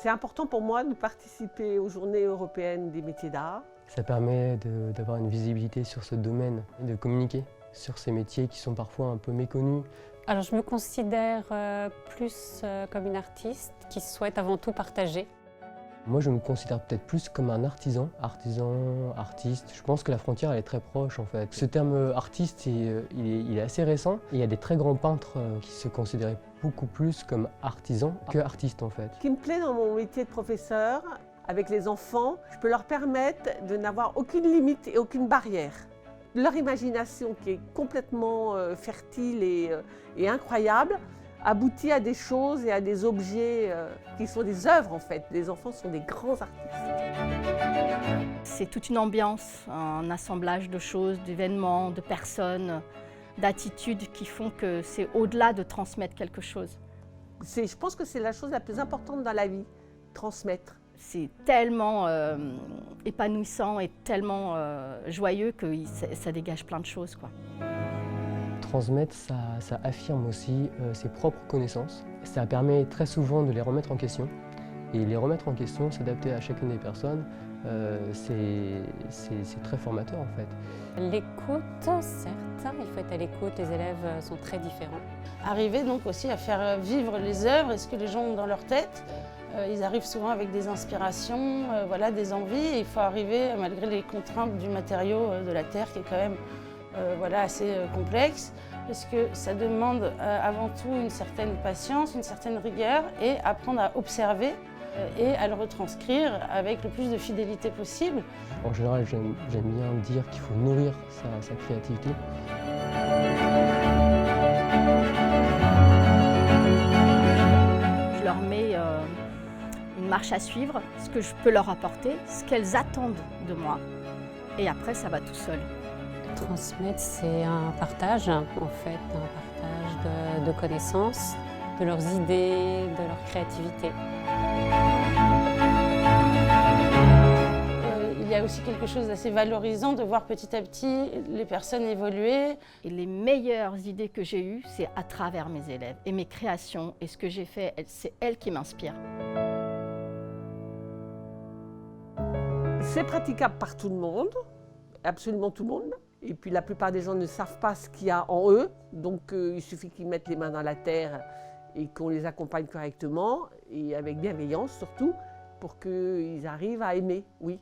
C'est important pour moi de participer aux Journées européennes des métiers d'art. Ça permet d'avoir une visibilité sur ce domaine et de communiquer sur ces métiers qui sont parfois un peu méconnus. Alors je me considère plus comme une artiste qui souhaite avant tout partager. Moi, je me considère peut-être plus comme un artisan, artiste. Je pense que la frontière, elle est très proche en fait. Ce terme artiste, il est assez récent. Il y a des très grands peintres qui se considéraient beaucoup plus comme artisans que artistes en fait. Ce qui me plaît dans mon métier de professeur, avec les enfants, je peux leur permettre de n'avoir aucune limite et aucune barrière. Leur imagination, qui est complètement fertile et incroyable, aboutit à des choses et à des objets qui sont des œuvres en fait. Les enfants sont des grands artistes. C'est toute une ambiance, un assemblage de choses, d'événements, de personnes, d'attitudes qui font que c'est au-delà de transmettre quelque chose. Je pense que c'est la chose la plus importante dans la vie, transmettre. C'est tellement épanouissant et tellement joyeux que ça dégage plein de choses, quoi. Transmettre, ça affirme aussi ses propres connaissances. Ça permet très souvent de les remettre en question. Et les remettre en question, s'adapter à chacune des personnes, c'est très formateur en fait. L'écoute, certes, il faut être à l'écoute, les élèves sont très différents. Arriver donc aussi à faire vivre les œuvres et ce que les gens ont dans leur tête. Ils arrivent souvent avec des inspirations, voilà, des envies. Et il faut arriver, malgré les contraintes du matériau de la terre qui est quand même voilà, assez complexe, parce que ça demande avant tout une certaine patience, une certaine rigueur et apprendre à observer et à le retranscrire avec le plus de fidélité possible. En général, j'aime bien dire qu'il faut nourrir sa créativité. Je leur mets une marche à suivre, ce que je peux leur apporter, ce qu'elles attendent de moi. Et après, ça va tout seul. Transmettre, c'est un partage, en fait, un partage de connaissances, de leurs idées, de leur créativité. Il y a aussi quelque chose d'assez valorisant de voir petit à petit les personnes évoluer. Et les meilleures idées que j'ai eues, c'est à travers mes élèves et mes créations. Et ce que j'ai fait, c'est elles qui m'inspirent. C'est praticable par tout le monde, absolument tout le monde. Et puis la plupart des gens ne savent pas ce qu'il y a en eux, donc il suffit qu'ils mettent les mains dans la terre et qu'on les accompagne correctement, et avec bienveillance surtout, pour qu'ils arrivent à aimer, oui.